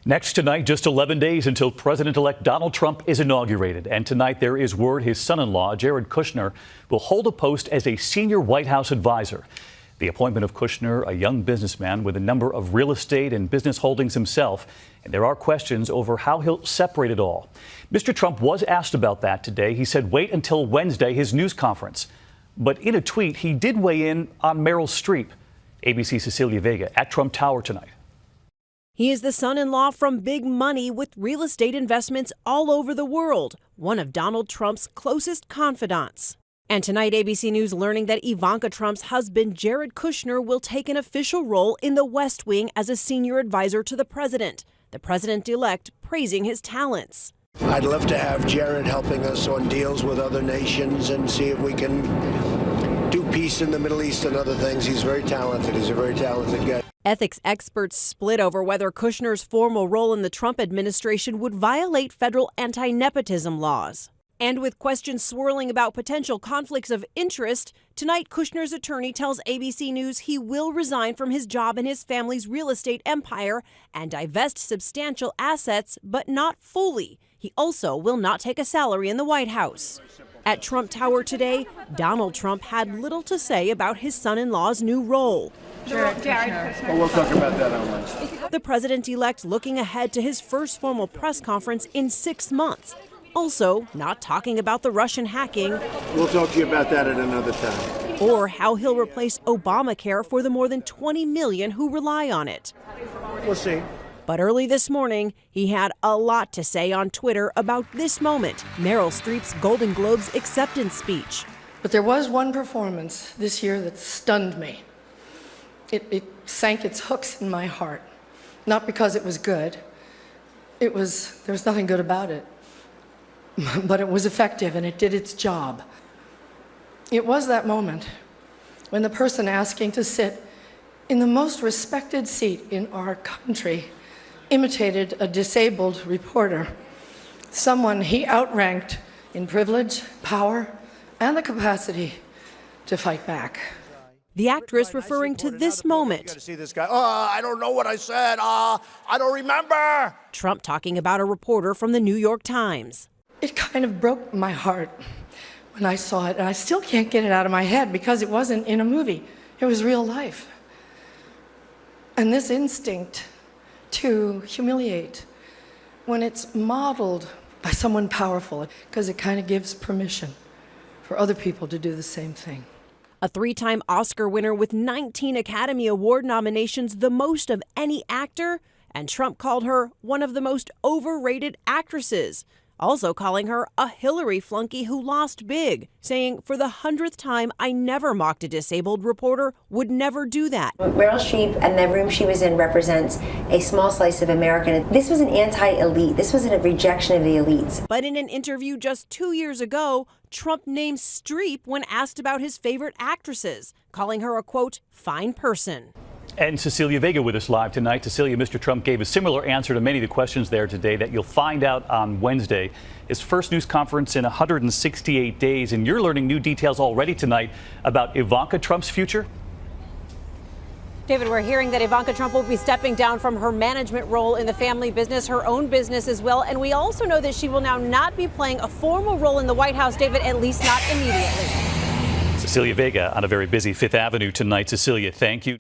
Next tonight, just 11 days until President-elect Donald Trump is inaugurated. And tonight there is word his son-in-law, Jared Kushner, will hold a post as a senior White House advisor. The appointment of Kushner, a young businessman with a number of real estate and business holdings himself, and there are questions over how he'll separate it all. Mr. Trump was asked about that today. He said wait until Wednesday, his news conference. But in a tweet, he did weigh in on Meryl Streep. ABC's Cecilia Vega at Trump Tower tonight. He is the son-in-law from big money with real estate investments all over the world, one of Donald Trump's closest confidants. And tonight, ABC News learning that Ivanka Trump's husband, Jared Kushner, will take an official role in the West Wing as a senior advisor to the president. The president-elect praising his talents. I'd love to have Jared helping us on deals with other nations and see if we can do peace in the Middle East and other things. He's very talented. He's a very talented guy. Ethics experts split over whether Kushner's formal role in the Trump administration would violate federal anti-nepotism laws. And with questions swirling about potential conflicts of interest, tonight Kushner's attorney tells ABC News he will resign from his job in his family's real estate empire and divest substantial assets, but not fully. He also will not take a salary in the White House. At Trump Tower today, Donald Trump had little to say about his son-in-law's new role. Jared Kushner. Well, we'll talk about that on Wednesday. The president-elect looking ahead to his first formal press conference in 6 months. Also, not talking about the Russian hacking. We'll talk to you about that at another time. Or how he'll replace Obamacare for the more than 20 million who rely on it. We'll see. But early this morning, he had a lot to say on Twitter about this moment, Meryl Streep's Golden Globes acceptance speech. But there was one performance this year that stunned me. It sank its hooks in my heart. Not because it was good. There was nothing good about it. But it was effective and it did its job. It was that moment when the person asking to sit in the most respected seat in our country imitated a disabled reporter, someone he outranked in privilege, power, and the capacity to fight back. The actress referring to this moment. Got to see this guy. I don't know what I said. I don't remember. Trump talking about a reporter from the New York Times. It kind of broke my heart when I saw it, and I still can't get it out of my head because it wasn't in a movie. It was real life. And this instinct to humiliate, when it's modeled by someone powerful, because it kind of gives permission for other people to do the same thing. A 3-time Oscar winner with 19 Academy Award nominations, the most of any actor, and Trump called her one of the most overrated actresses, also calling her a Hillary flunky who lost big, saying, for the 100th time, I never mocked a disabled reporter, would never do that. Meryl Streep and the room she was in represents a small slice of America. This was an anti-elite. This was a rejection of the elites. But in an interview just 2 years ago, Trump named Streep when asked about his favorite actresses, calling her a, quote, fine person. And Cecilia Vega with us live tonight. Cecilia, Mr. Trump gave a similar answer to many of the questions there today that you'll find out on Wednesday. His first news conference in 168 days, and you're learning new details already tonight about Ivanka Trump's future. David, we're hearing that Ivanka Trump will be stepping down from her management role in the family business, her own business as well. And we also know that she will now not be playing a formal role in the White House, David, at least not immediately. Cecilia Vega on a very busy Fifth Avenue tonight. Cecilia, thank you.